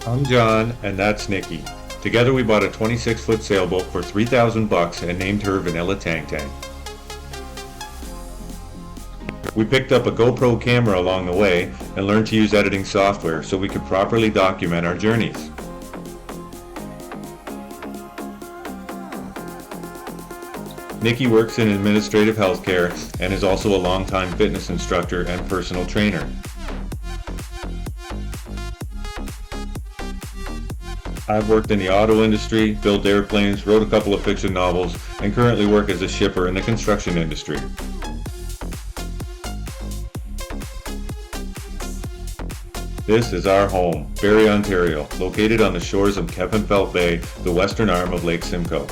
I'm John, and that's Nikki. Together we bought a 26-foot sailboat for $3,000 and named her Vanilla Tang Tang. We picked up a GoPro camera along the way and learned to use editing software so we could properly document our journeys. Nikki works in administrative healthcare and is also a longtime fitness instructor and personal trainer. I've worked in the auto industry, built airplanes, wrote a couple of fiction novels, and currently work as a shipper in the construction industry. This is our home, Barrie, Ontario, located on the shores of Kempenfelt Bay, the western arm of Lake Simcoe.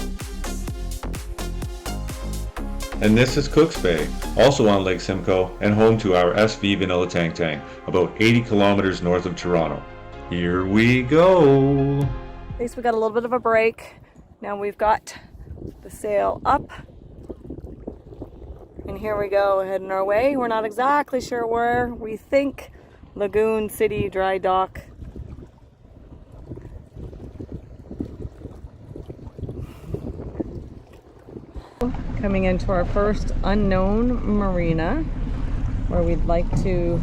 And this is Cooks Bay, also on Lake Simcoe, and home to our SV Vanilla Tang Tang, about 80 kilometers north of Toronto. Here we go! At least we got a little bit of a break. Now we've got the sail up. And here we go, heading our way. We're not exactly sure where. We think Lagoon City Dry Dock. Coming into our first unknown marina where we'd like to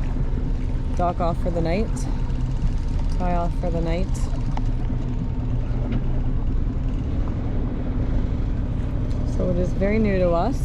dock off for the night, tie off for the night. So it is very new to us.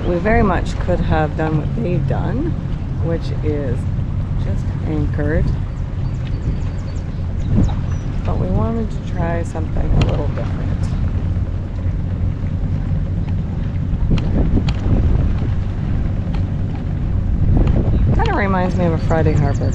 We very much could have done what they've done, which is just anchored, but we wanted to try something a little different. Kind of reminds me of a Friday Harbor.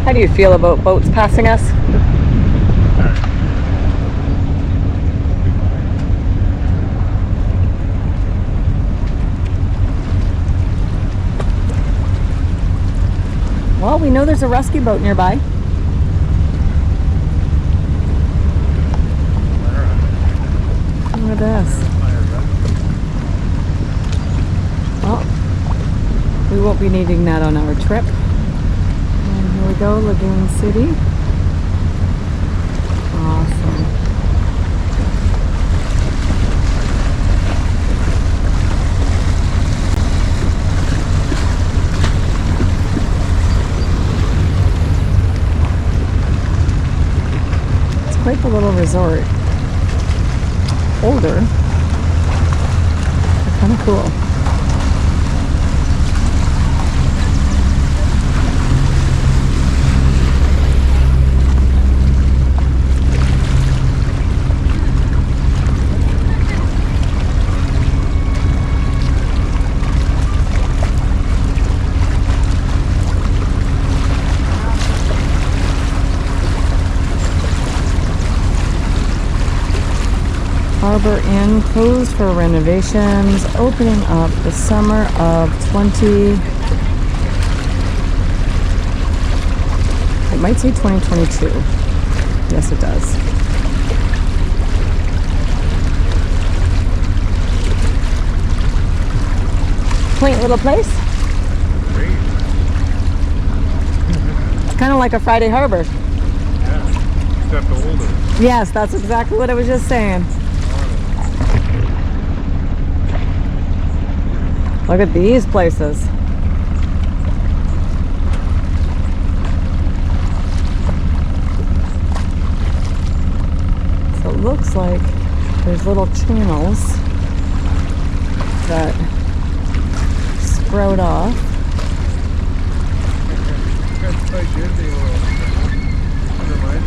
How do you feel about boats passing us? Well, we know there's a rescue boat nearby. Look at this. Well, we won't be needing that on our trip. And here we go, Lagoon City. Awesome. like a little resort. Older. They're kind of cool. Harbor Inn closed for renovations, opening up the summer of 20. It might say 2022. Yes, it does. Quaint little place. Great. It's kind of like a Friday Harbor. Yeah, except older. Yes, that's exactly what I was just saying. Look at these places. So it looks like there's little channels that sprout off. That's quite Disney World. Never mind.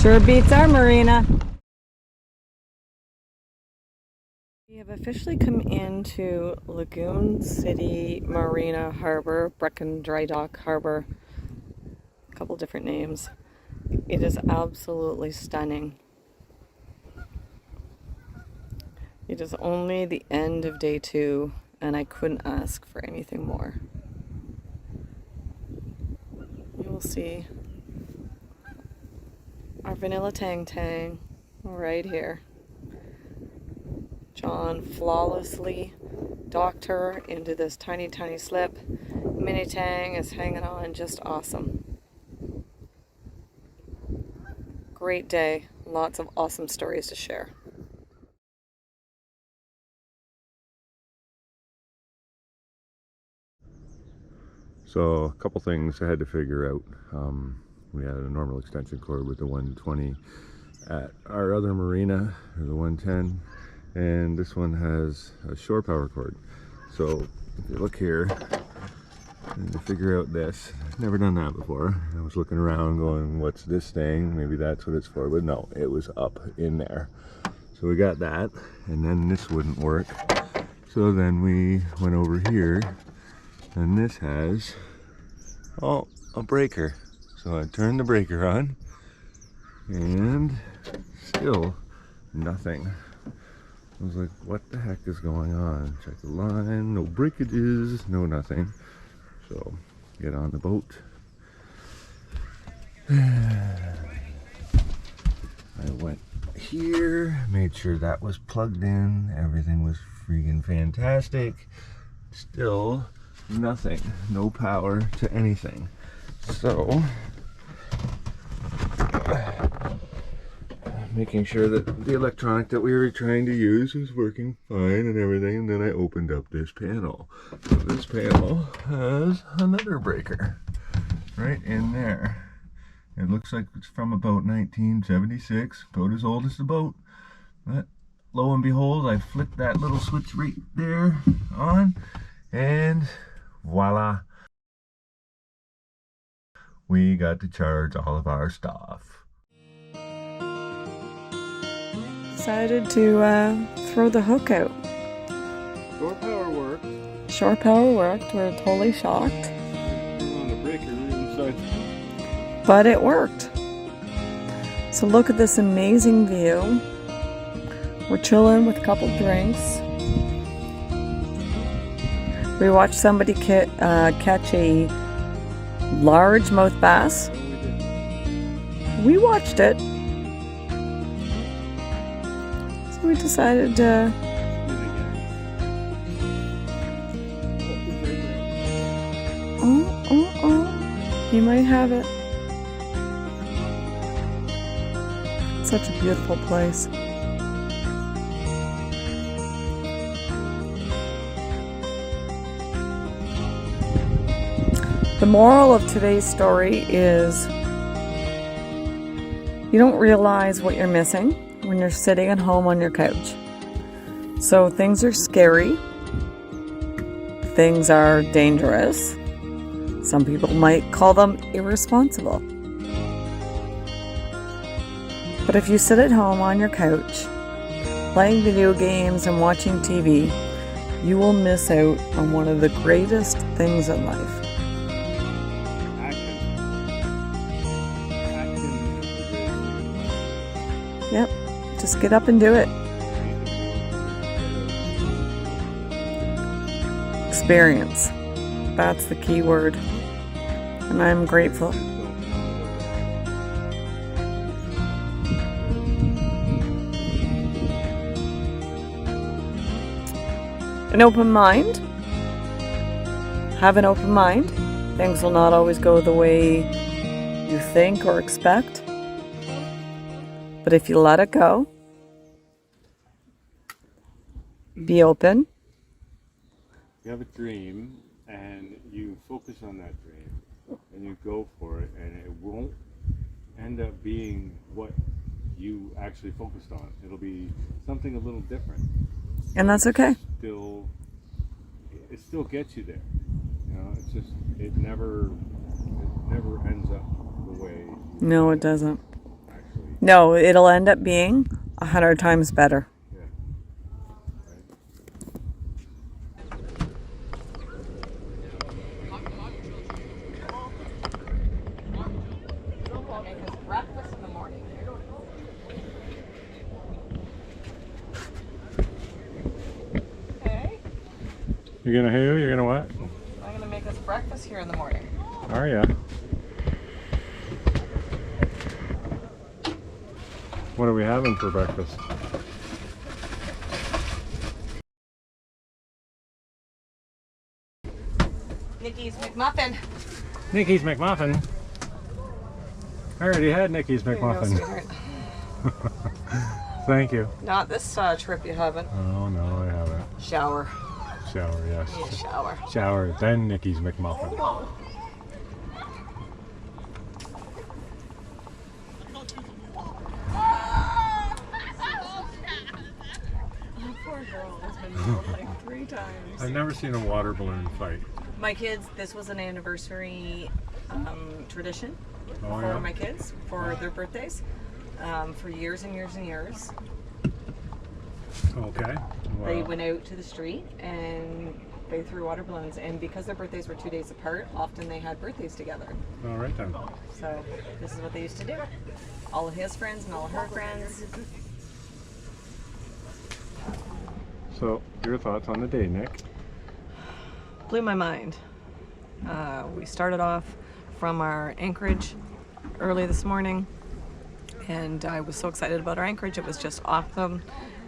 Sure beats our marina. We have officially come into Lagoon City Marina Harbor, Brecon Dry Dock Harbor, a couple different names. It is absolutely stunning. It is only the end of day 2, and I couldn't ask for anything more. You will see our vanilla tang tang right here. John flawlessly docked her into this tiny, tiny slip. Mini Tang is hanging on just awesome. Great day. Lots of awesome stories to share. So a couple things I had to figure out. We had a normal extension cord with the 120 at our other marina, or the 110, and this one has a shore power cord. So if you look here, and to figure out this, I've never done that before. I was looking around going, what's this thing? Maybe that's what it's for, but no, it was up in there. So we got that, and then this wouldn't work. So then we went over here, and this has, oh, a breaker. So I turned the breaker on, and still nothing. I was like, what the heck is going on? Check the line, no breakages, no nothing. So get on the boat. I went here, made sure that was plugged in, everything was freaking fantastic. Still nothing, no power to anything. So making sure that the electronic that we were trying to use was working fine and everything, and then I opened up this panel. So this panel has another breaker right in there. It looks like it's from about 1976, about as old as the boat. But lo and behold, I flicked that little switch right there on, and voila, we got to charge all of our stuff. Decided to throw the hook out. Shore power worked. Shore power worked. We're totally shocked. On the breaker inside. But it worked. So look at this amazing view. We're chilling with a couple drinks. We watched somebody catch a largemouth bass. We watched it. So we decided to you might have it. Such a beautiful place. The moral of today's story is you don't realize what you're missing when you're sitting at home on your couch. So things are scary. Things are dangerous. Some people might call them irresponsible. But if you sit at home on your couch, playing video games and watching TV, you will miss out on one of the greatest things in life. Yep, just get up and do it. Experience. That's the key word. And I'm grateful. An open mind. Have an open mind. Things will not always go the way you think or expect. But if you let it go, be open. You have a dream and you focus on that dream and you go for it, and it won't end up being what you actually focused on. It'll be something a little different. And that's okay. It still gets you there. You know, it's just it never ends up the way. No, it doesn't. Actually. No, it'll end up being 100 times better. Yeah. Breakfast in the morning. Okay. You're gonna who? You're gonna what? I'm gonna make us breakfast here in the morning. Are ya? What are we having for breakfast? Nikki's McMuffin. Nikki's McMuffin. I already had Nikki's McMuffin. Thank you. Not this trip you haven't. Oh no, I haven't. Shower. Shower, yes. Need a shower. Shower, then Nikki's McMuffin. Poor girl has been killed like 3 times. I've never seen a water balloon fight. My kids, this was an anniversary tradition Oh, for yeah? my kids for their birthdays for years and years and years. Okay. They Well, went out to the street and they threw water balloons, and because their birthdays were 2 days apart, often they had birthdays together. all right then. So this is what they used to do. All of his friends and all of her friends. So, your thoughts on the day, Nick? Blew my mind. We started off from our anchorage early this morning, and I was so excited about our anchorage. It was just awesome.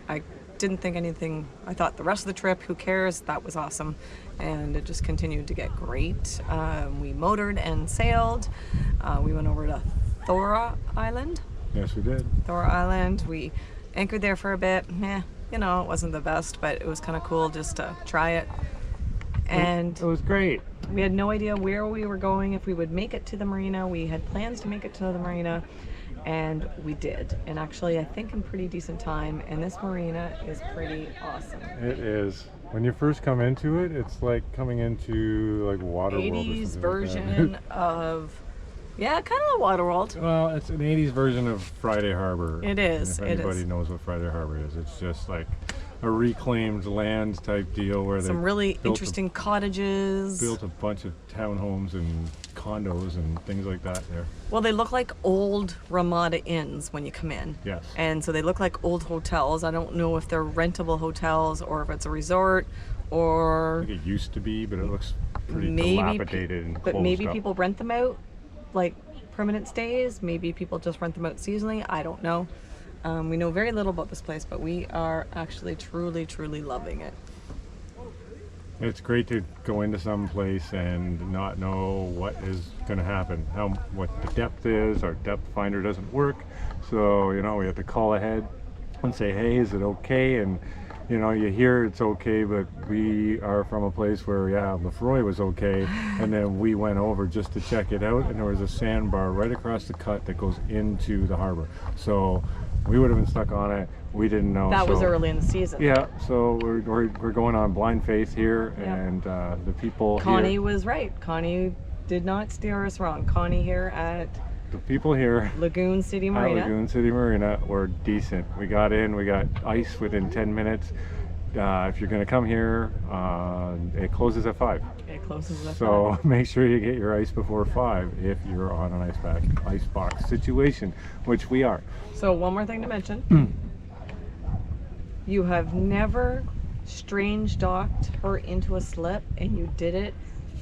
I didn't think anything. I thought the rest of the trip, who cares? That was awesome, and it just continued to get great. We motored and sailed. We went over to Thora Island. Yes, we did. Thora Island. We anchored there for a bit. You know, it wasn't the best, but it was kind of cool just to try it. And It was great. we had no idea where we were going, if we would make it to the marina. We had plans to make it to the marina, and we did. And actually, I think in pretty decent time. And this marina is pretty awesome. It is. When you first come into it, it's like coming into like Waterworld. 80s version of, yeah, kind of a Waterworld. Well, it's an 80s version of Friday Harbor. It is, If it anybody is. knows what Friday Harbor is, it's just like a reclaimed land type deal where they Some really interesting cottages. built a bunch of townhomes and condos and things like that there. Well, they look like old Ramada Inns when you come in. Yes. And so they look like old hotels. I don't know if they're rentable hotels or if it's a resort or Like it used to be, but it looks pretty maybe dilapidated and but closed maybe up. people rent them out like permanent stays. Maybe people just rent them out seasonally. I don't know. We know very little about this place, but we are actually truly loving it. It's great to go into some place and not know what is going to happen, what the depth is. Our depth finder doesn't work, so you know we have to call ahead and say, hey, is it okay? And you know, you hear it's okay, but we are from a place where, yeah, Lefroy was okay, and then we went over just to check it out, and there was a sandbar right across the cut that goes into the harbor. So we would have been stuck on it. We didn't know. That was so, early in the season. yeah, so we're going on blind faith here, Yeah. and the people Connie here, was right. Connie did not steer us wrong. Connie here at the people here Lagoon City at Marina. Lagoon City Marina were decent. We got in, we got ice within 10 minutes. If you're going to come here, it closes at 5. It closes at So 5. make sure you get your ice before 5 if you're on an ice box situation, which we are. So one more thing to mention. You have never strange docked her into a slip, and you did it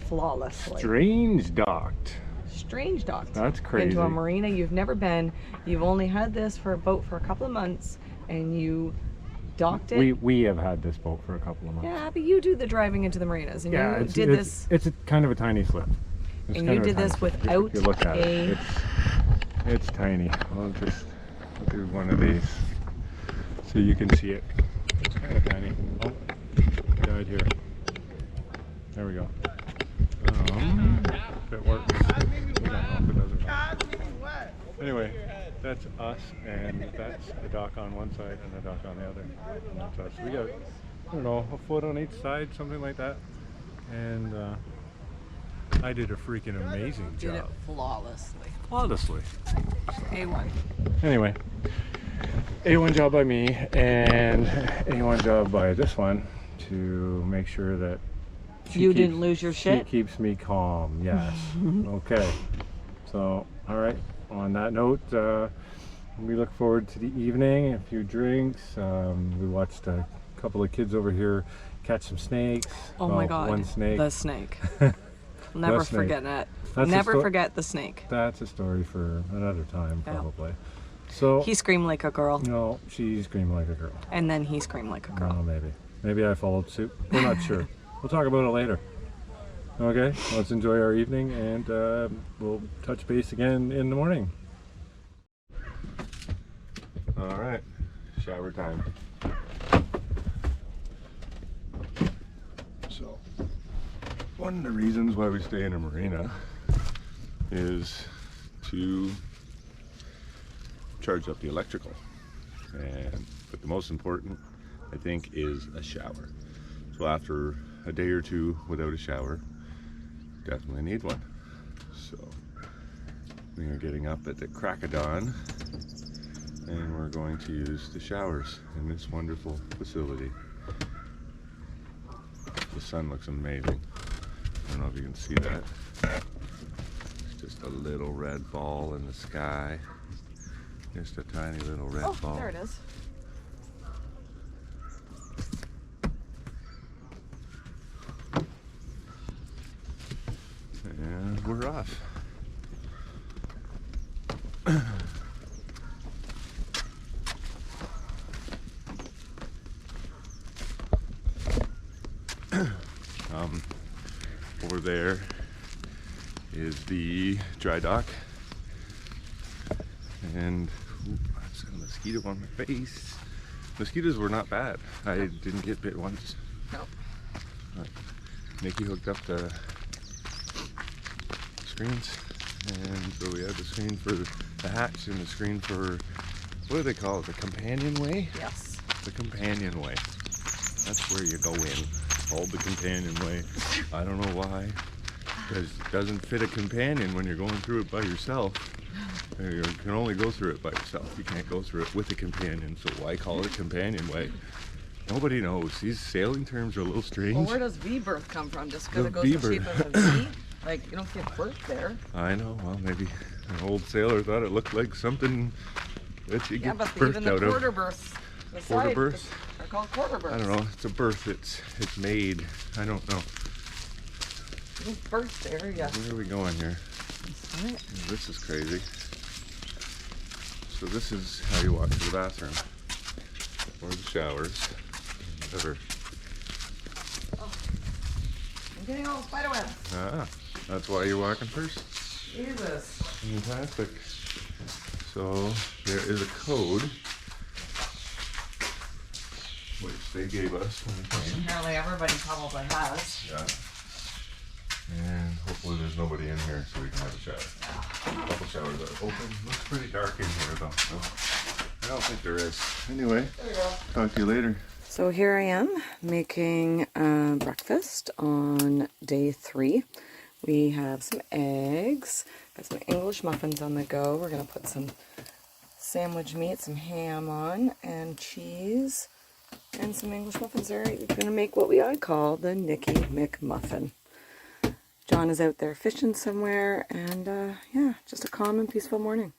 flawlessly. Strange docked. Strange docked. That's crazy. Into a marina you've never been. You've only had this for a boat for a couple of months, and you docked it. We have had this boat for a couple of months. Yeah, but you do the driving into the marinas, and Yeah, you did this. It's a kind of a tiny slip. It's And kind you of a did this tiny slip. without If you look at a- it, it's tiny. I'll do one of these so you can see it. It's kind of tiny. Oh, died here. There we go. If it works. We don't know if it does or not. Anyway, that's us, and that's a dock on one side and a dock on the other. And that's us. We got, I don't know, a foot on each side, something like that. And I did a freaking amazing Did it job. flawlessly. Flawlessly. A1. Anyway, A1 job by me, and A1 job by this one to make sure that You didn't lose your shit? She keeps me calm, yes. Okay. So, all right. On that note, we look forward to the evening, a few drinks. We watched a couple of kids over here catch some snakes. Oh my God. One snake. The snake. Never The snake. forget it. That's a Never forget the snake. That's a story for another time, Yeah. probably. So, He screamed like a girl, no, she screamed like a girl. and then he screamed like a girl. Oh, maybe. Maybe I followed suit. We're not sure. We'll talk about it later. Okay, let's enjoy our evening, and we'll touch base again in the morning. All right, shower time. So, one of the reasons why we stay in a marina is to charge up the electrical. But the most important, I think, is a shower. So after a day or two without a shower, definitely need one. So we are getting up at the crack of dawn, and we're going to use the showers in this wonderful facility. The sun looks amazing. I don't know if you can see that. It's just a little red ball in the sky. Just a tiny little red ball. There it is. And we're off. Over there is the dry dock, and that's a mosquito on my face. Mosquitoes were not bad. I didn't get bit once. No. Nikki hooked up the screens, and so we had the screen for the hatch and the screen for, what do they call it, the companionway? Yes. The companionway. That's where you go in. It's called the companionway. I don't know why, because it doesn't fit a companion when you're going through it by yourself. You can only go through it by yourself. You can't go through it with a companion, so why call it a companionway? Nobody knows. These sailing terms are a little strange. Well, where does V-birth come from? Just because The it goes the V-birth. shape of a V? Like, you don't give birth there. I know, well, maybe an old sailor thought it looked like something that you Yeah, get but birthed even the out quarter of. berths. The Quarter side berths? are called quarter berths. I don't know. It's a birth. It's made. I don't know. You give birth there, yes. Where are we going here? That's right. This is crazy. So this is how you walk to the bathroom or the showers, whatever. I'm getting all the spider webs. Ah, that's why you're walking first. Jesus. Fantastic. So there is a code which they gave us when we came. Apparently everybody probably has. Yeah. And hopefully there's nobody in here so we can have a shower. A couple showers are open. Looks pretty dark in here though. So I don't think there is. Anyway, talk to you later. So here I am making breakfast on day 3. We have some eggs, got some English muffins on the go. We're going to put some sandwich meat, some ham on, and cheese, and some English muffins. We're going to make what I call the Nicky McMuffin. John is out there fishing somewhere, and yeah, just a calm and peaceful morning.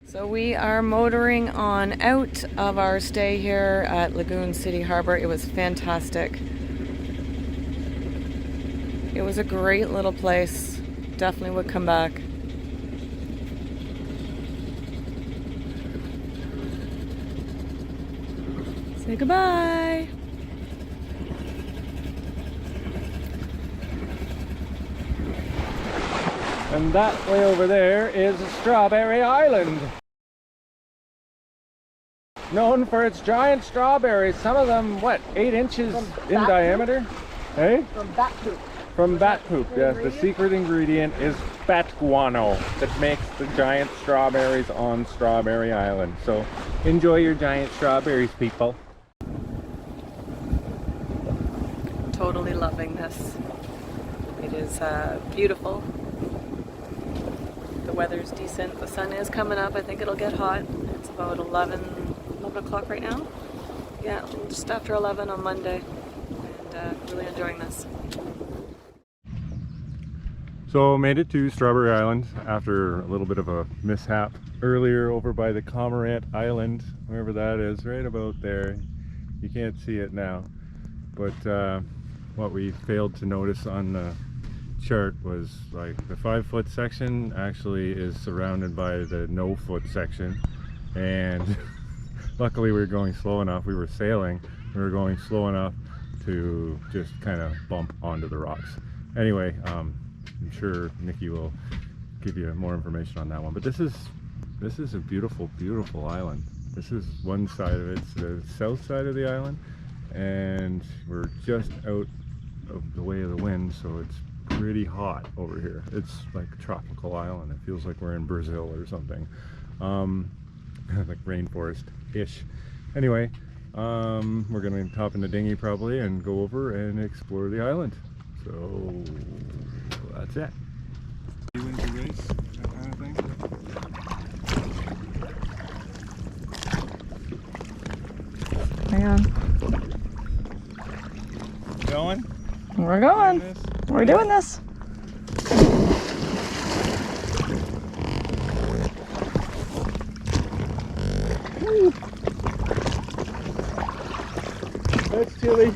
So we are motoring on out of our stay here at Lagoon City Harbor. It was fantastic. It was a great little place. Definitely would come back. Say goodbye. And that way over there is Strawberry Island. Known for its giant strawberries, some of them, what, 8 inches in diameter? Hey? From bat poop. From bat poop, yes. The secret ingredient is bat guano that makes the giant strawberries on Strawberry Island. So enjoy your giant strawberries, people. Totally loving this. It is beautiful. The weather's decent. The sun is coming up. I think it'll get hot. It's about 11 o'clock right now. Yeah, just after 11 on Monday. And really enjoying this. So made it to Strawberry Island after a little bit of a mishap earlier over by the Cormorant Island, wherever that is, right about there. You can't see it now, but what we failed to notice on the chart was like the 5-foot section actually is surrounded by the no-foot section, and luckily we were going slow enough. We were sailing, we were going slow enough to just kind of bump onto the rocks. Anyway, I'm sure Nikki will give you more information on that one, but this is a beautiful, beautiful island. This is one side of it. It's the south side of the island, and we're just out of the way of the wind, so it's pretty hot over here. It's like a tropical island. It feels like we're in Brazil or something, like rainforest-ish. Anyway, we're gonna hop in the dinghy probably and go over and explore the island. So that's it. You win the race, that kind of thing. Hang on. Going? We're going. We're doing this. That's chilly.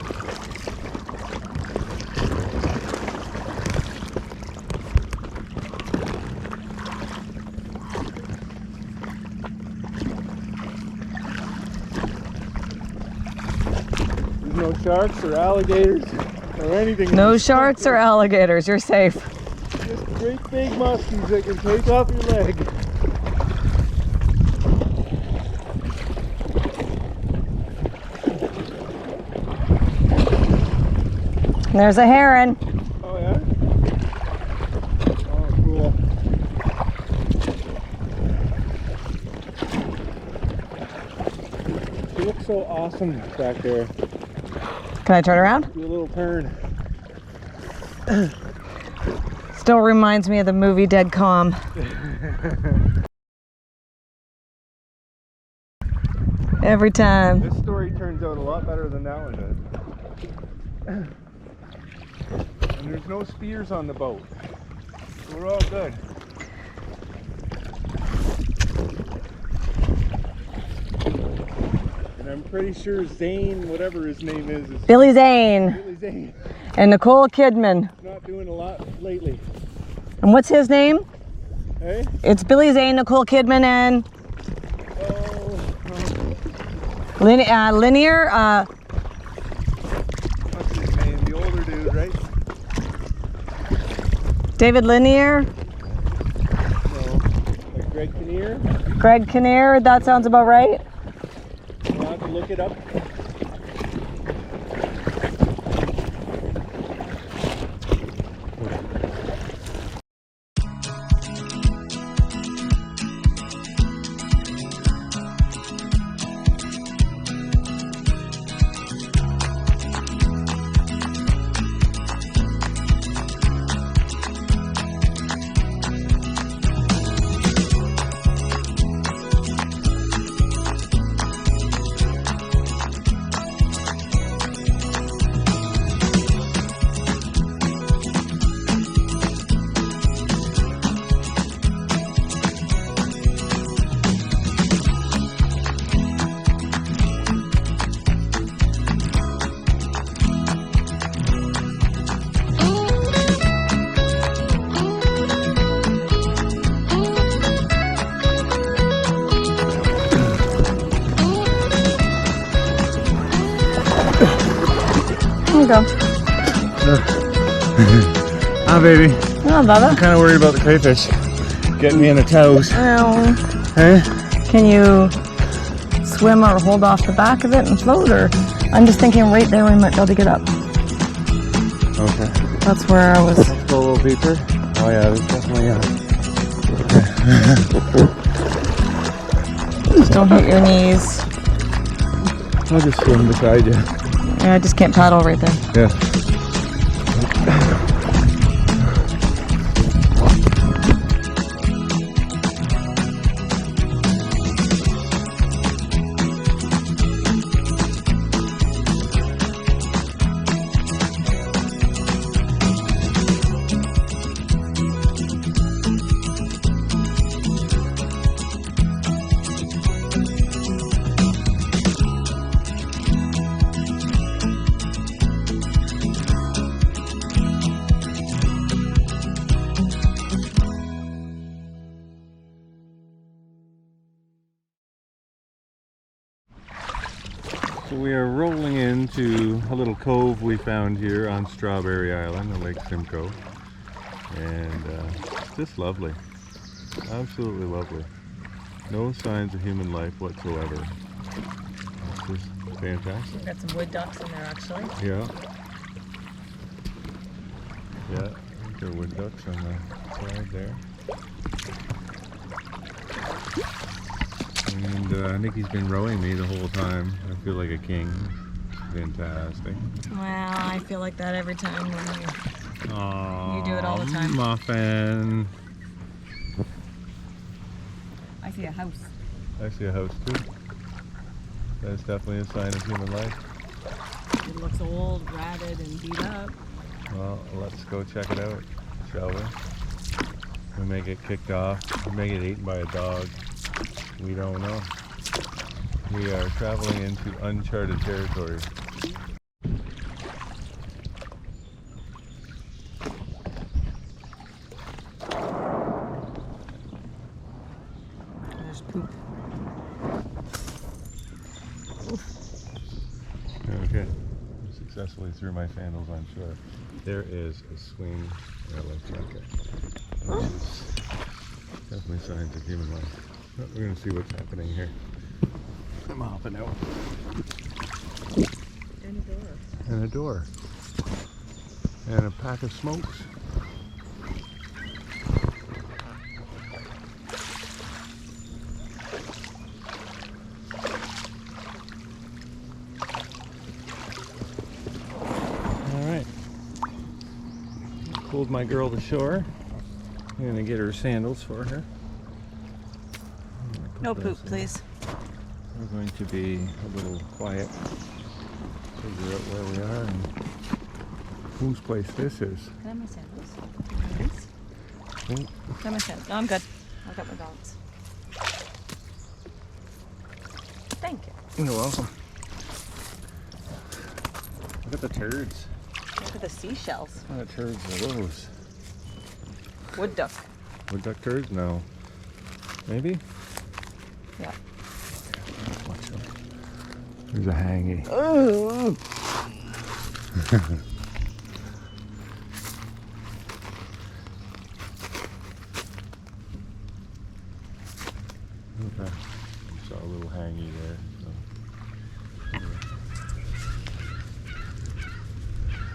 There's no sharks or alligators or anything. No sharks or alligators. You're safe. Just great big muskies that can take off your leg. There's a heron. Oh yeah? Oh cool. She looks so awesome back there. Can I turn around? Do a little turn. Still reminds me of the movie Dead Calm. Every time. This story turns out a lot better than that one did. And there's no spears on the boat. So we're all good. And I'm pretty sure Zane, whatever his name is Billy Zane. Billy Zane. And Nicole Kidman. Not doing a lot lately. And what's his name? Hey? It's Billy Zane, Nicole Kidman, and Linear. What's his name? The older dude, right? David Linear. No. Like Greg Kinnear? Greg Kinnear. That sounds about right. I'll have to look it up. There you go. Ah, baby. Oh, Bubba. I'm kind of worried about the crayfish getting me in the toes. Oh. Hey? Can you swim or hold off the back of it and float, or I'm just thinking right there we might be able to get up. Okay. That's where I was. Go a little deeper. Oh yeah, there's definitely Just don't hit your knees. I'll just swim beside you. Yeah, I just can't paddle right there. Yeah. So we are rolling into a little cove we found here on Strawberry Island on Lake Simcoe, and it's just lovely, absolutely lovely. No signs of human life whatsoever. It's just fantastic. We've got some wood ducks in there actually. Yeah. Yeah, I think there are wood ducks on the side there. And Nikki's been rowing me the whole time. I feel like a king. Fantastic. Well, I feel like that every time when Aww, you do it all the time. Muffin. I see a house. I see a house too. That's definitely a sign of human life. It looks old, ratted, and beat up. Well, let's go check it out, shall we? We may get kicked off. We may get eaten by a dog. We don't know. We are traveling into uncharted territory. There's poop. Okay. Successfully threw my sandals on shore. There is a swing. Yeah, let's check it. Definitely signs of human life. But we're going to see what's happening here. I'm hopping out. And a door. And a door. And a pack of smokes. Alright. Pulled my girl to shore. I'm going to get her sandals for her. No poop, please. We're going to be a little quiet, figure out where we are and whose place this is. Can I have my sandals? Please? Oh, Can I have my sandals? No, I'm good. I've got my balance. Thank you. you're welcome. Look at the turds. Yeah. for the seashells. What turds are those? Wood duck. Wood duck turds? No. Maybe? Yeah. Watch out. There's a hangy. Oh. Okay. I saw a little hangy there.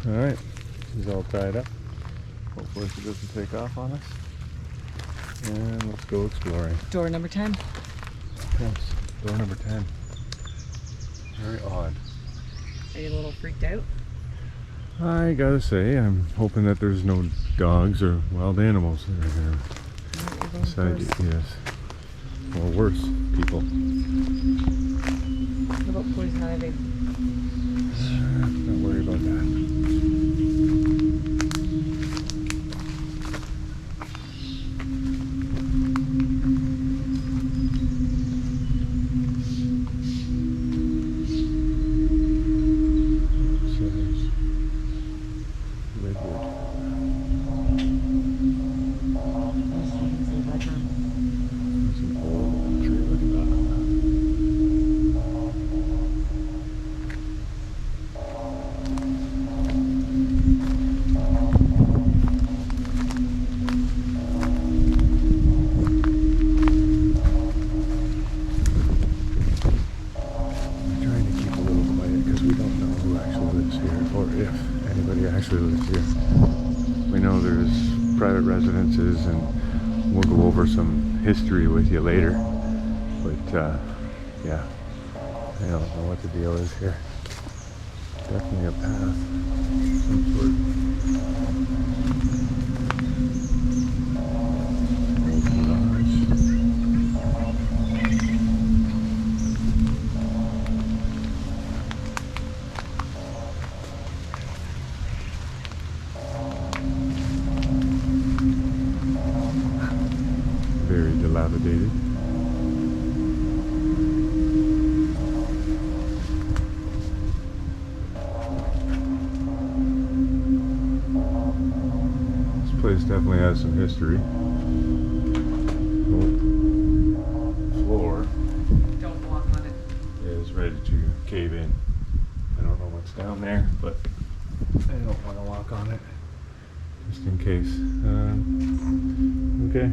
So. Alright. He's all tied up. Hopefully she doesn't take off on us. And let's go exploring. Door number 10. Yes, door number 10. Very odd. Are you a little freaked out? I gotta say, I'm hoping that there's no dogs or wild animals that are here. Beside you, yes. Or worse, people. What about poison ivy? Don't worry about that. Actually lives here. We know there's private residences, and we'll go over some history with you later. But yeah, I don't know what the deal is here. Definitely a path of some sort. Old garage. Very dilapidated. This place definitely has some history. The floor Don't walk on it. is ready to cave in. I don't know what's down there, but I don't want to walk on it. Just in case. Okay.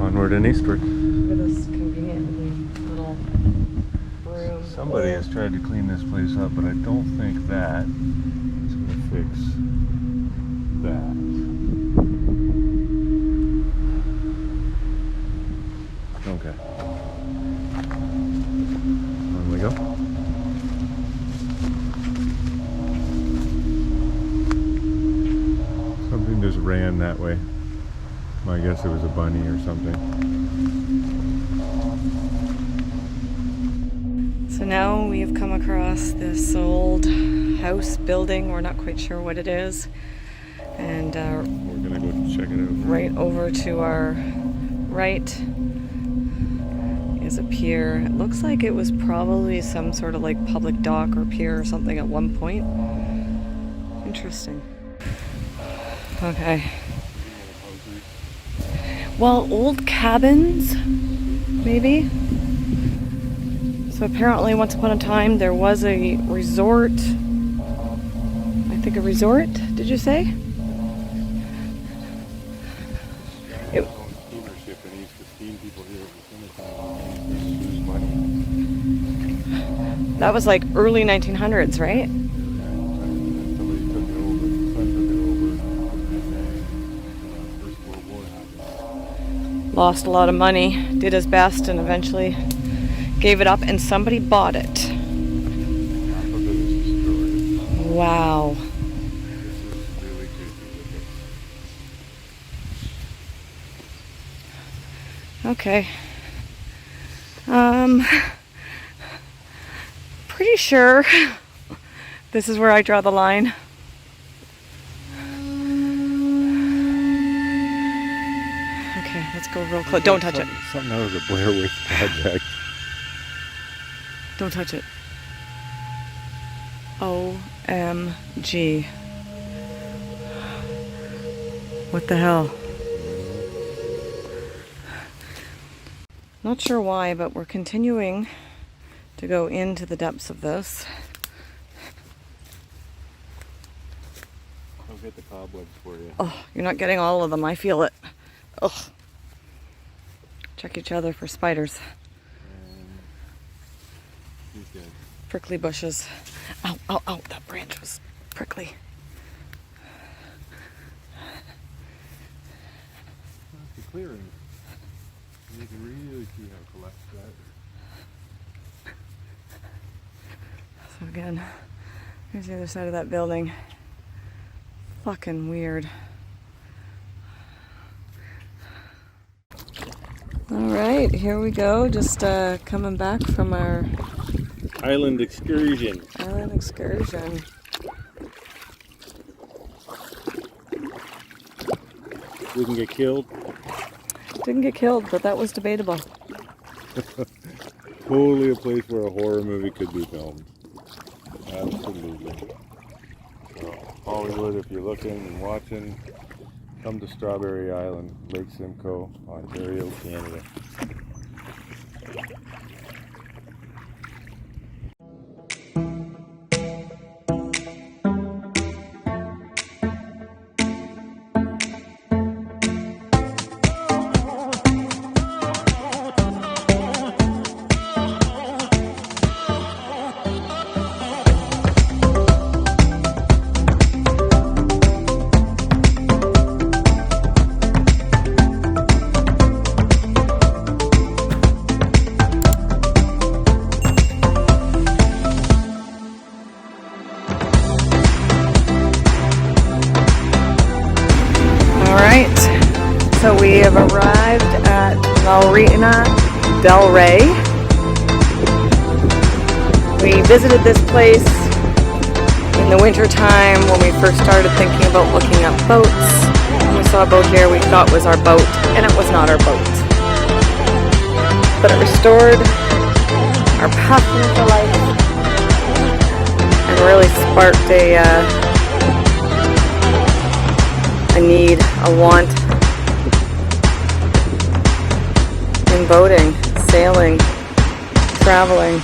Onward and eastward. Look at this convenient little room. Somebody has tried to clean this place up, but I don't think that is going to fix that. Okay. On we go. Something just ran that way. I guess it was a bunny or something. So now we have come across this old house building. We're not quite sure what it is. And We're gonna go check it out. right over to our right is a pier. It looks like it was probably some sort of like public dock or pier or something at one point. Interesting. Okay. Well, old cabins, maybe. So apparently once upon a time there was a resort. I think a resort, did you say? It, that was like early 1900s, right? Lost a lot of money, did his best, and eventually gave it up, and somebody bought it. Wow. Okay. Pretty sure this is where I draw the line. Okay, let's go real close. Don't touch it. Something out of the Blair Witch Project. Don't touch it. OMG. What the hell? Not sure why, but we're continuing to go into the depths of this. I'll get the cobwebs for you. Oh, you're not getting all of them. I feel it. Ugh. Check each other for spiders. He's good. Prickly bushes. Ow, ow, ow. That branch was prickly. The clearing. You can really see how collapsed that is. So again, here's the other side of that building. Fucking weird. Alright, here we go. Just coming back from our Island excursion. island excursion. Didn't get killed. Didn't get killed, but that was debatable. Totally a place where a horror movie could be filmed. Absolutely. So, Hollywood, if you're looking and watching, come to Strawberry Island, Lake Simcoe, Ontario, Canada. Alright, so we have arrived at Marina del Rey. We visited this place in the winter time when we first started thinking about looking up boats. And we saw a boat here we thought was our boat, and it was not our boat. But it restored our passion for life and really sparked a need, a want in boating, sailing, traveling.